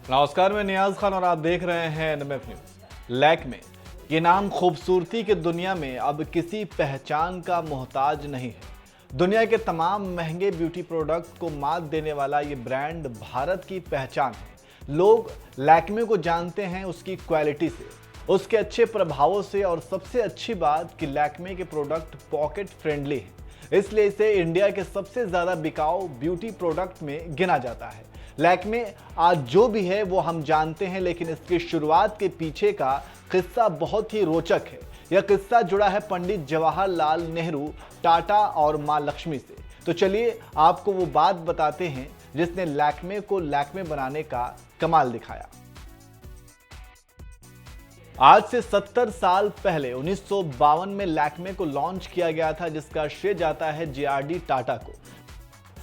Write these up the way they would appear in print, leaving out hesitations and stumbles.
नमस्कार, मैं नियाज खान और आप देख रहे हैं एनएमएफ न्यूज। लैक्मे ये नाम खूबसूरती की दुनिया में अब किसी पहचान का मोहताज नहीं है। दुनिया के तमाम महंगे ब्यूटी प्रोडक्ट को मात देने वाला ये ब्रांड भारत की पहचान है। लोग लैक्मे को जानते हैं उसकी क्वालिटी से, उसके अच्छे प्रभावों से और सबसे अच्छी बात कि लैक्मे के प्रोडक्ट पॉकेट फ्रेंडली हैं। इसलिए इसे इंडिया के सबसे ज़्यादा बिकाऊ ब्यूटी प्रोडक्ट में गिना जाता है। लैक्मे आज जो भी है वो हम जानते हैं, लेकिन इसकी शुरुआत के पीछे का किस्सा बहुत ही रोचक है। यह किस्सा जुड़ा है पंडित जवाहरलाल नेहरू, टाटा और मां लक्ष्मी से। तो चलिए आपको वो बात बताते हैं जिसने लैक्मे को लैक्मे बनाने का कमाल दिखाया। आज से 70 साल पहले 1952 में लैक्मे को लॉन्च किया गया था, जिसका श्रेय जाता है जेआरडी टाटा को।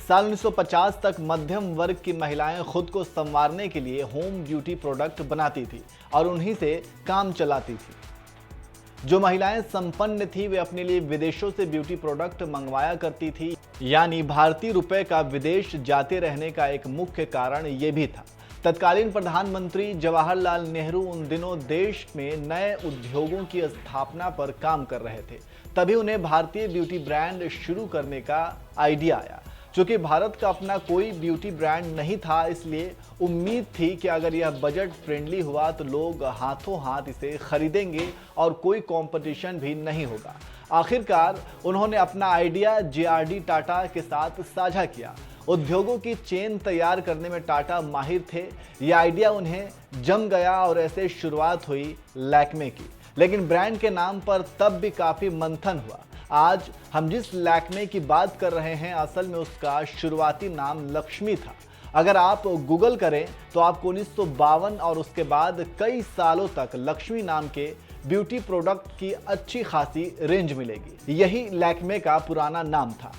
साल 1950 तक मध्यम वर्ग की महिलाएं खुद को संवारने के लिए होम ब्यूटी प्रोडक्ट बनाती थी और उन्हीं से काम चलाती थी। जो महिलाएं संपन्न थी वे अपने लिए विदेशों से ब्यूटी प्रोडक्ट मंगवाया करती थी, यानी भारतीय रुपए का विदेश जाते रहने का एक मुख्य कारण ये भी था। तत्कालीन प्रधानमंत्री जवाहरलाल नेहरू उन दिनों देश में नए उद्योगों की स्थापना पर काम कर रहे थे। तभी उन्हें भारतीय ब्यूटी ब्रांड शुरू करने का आइडिया आया। चूंकि भारत का अपना कोई ब्यूटी ब्रांड नहीं था, इसलिए उम्मीद थी कि अगर यह बजट फ्रेंडली हुआ तो लोग हाथों हाथ इसे खरीदेंगे और कोई कंपटीशन भी नहीं होगा। आखिरकार उन्होंने अपना आइडिया जेआरडी टाटा के साथ साझा किया। उद्योगों की चेन तैयार करने में टाटा माहिर थे। यह आइडिया उन्हें जम गया और ऐसे शुरुआत हुई लैक्मे की। लेकिन ब्रांड के नाम पर तब भी काफ़ी मंथन हुआ। आज हम जिस लैक्मे की बात कर रहे हैं, असल में उसका शुरुआती नाम लक्ष्मी था। अगर आप गूगल करें तो आपको 1952 और उसके बाद कई सालों तक लक्ष्मी नाम के ब्यूटी प्रोडक्ट की अच्छी खासी रेंज मिलेगी। यही लैक्मे का पुराना नाम था।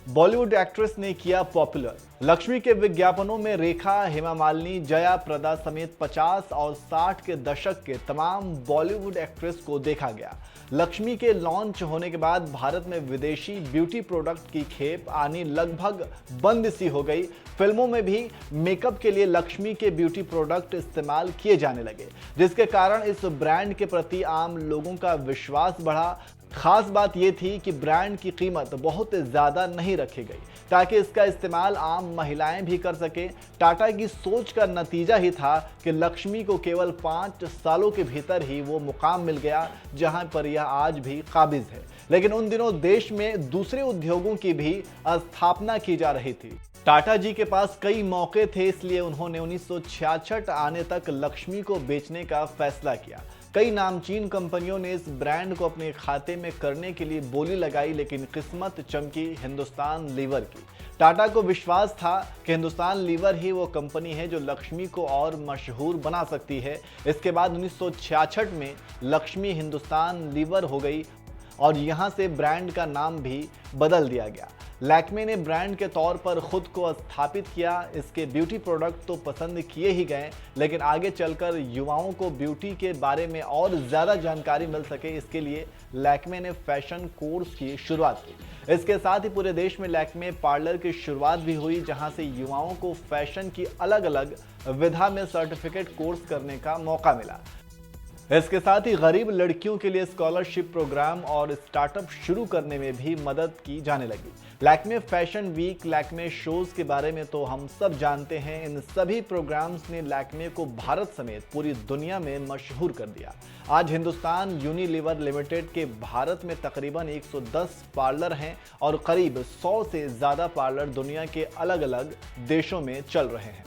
बॉलीवुड एक्ट्रेस ने किया पॉपुलर। लक्ष्मी के विज्ञापनों में रेखा, हेमा मालिनी, जया प्रदा समेत 50 और 60 के दशक के तमाम बॉलीवुड एक्ट्रेस को देखा गया। लक्ष्मी के लॉन्च होने के बाद भारत में विदेशी ब्यूटी प्रोडक्ट की खेप आनी लगभग बंद सी हो गई। फिल्मों में भी मेकअप के लिए लक्ष्मी के ब्यूटी प्रोडक्ट इस्तेमाल किए जाने लगे, जिसके कारण इस ब्रांड के प्रति आम लोगों का विश्वास बढ़ा। खास बात यह थी कि ब्रांड की कीमत बहुत ज़्यादा नहीं रखी गई ताकि इसका इस्तेमाल आम महिलाएं भी कर सकें। टाटा की सोच का नतीजा ही था कि लक्ष्मी को केवल 5 सालों के भीतर ही वो मुकाम मिल गया जहां पर यह आज भी काबिज है। लेकिन उन दिनों देश में दूसरे उद्योगों की भी स्थापना की जा रही थी। टाटा जी के पास कई मौके थे, इसलिए उन्होंने 1966 आने तक लक्ष्मी को बेचने का फैसला किया। कई नामचीन कंपनियों ने इस ब्रांड को अपने खाते में करने के लिए बोली लगाई, लेकिन किस्मत चमकी हिंदुस्तान लीवर की। टाटा को विश्वास था कि हिंदुस्तान लीवर ही वो कंपनी है जो लक्ष्मी को और मशहूर बना सकती है। इसके बाद 1966 में लक्ष्मी हिंदुस्तान लीवर हो गई और यहाँ से ब्रांड का नाम भी बदल दिया गया। लैक्मे ने ब्रांड के तौर पर खुद को स्थापित किया। इसके ब्यूटी प्रोडक्ट तो पसंद किए ही गए, लेकिन आगे चलकर युवाओं को ब्यूटी के बारे में और ज़्यादा जानकारी मिल सके, इसके लिए लैक्मे ने फैशन कोर्स की शुरुआत की। इसके साथ ही पूरे देश में लैक्मे पार्लर की शुरुआत भी हुई, जहां से युवाओं को फैशन की अलग अलग विधा में सर्टिफिकेट कोर्स करने का मौका मिला। इसके साथ ही गरीब लड़कियों के लिए स्कॉलरशिप प्रोग्राम और स्टार्टअप शुरू करने में भी मदद की जाने लगी। Lakme fashion week, Lakme shows के बारे में तो हम सब जानते हैं। इन सभी प्रोग्राम्स ने लैक्मे को भारत समेत पूरी दुनिया में मशहूर कर दिया। आज हिंदुस्तान यूनिलीवर लिमिटेड के भारत में तकरीबन 110 पार्लर हैं और करीब 100 से ज़्यादा पार्लर दुनिया के अलग अलग देशों में चल रहे हैं।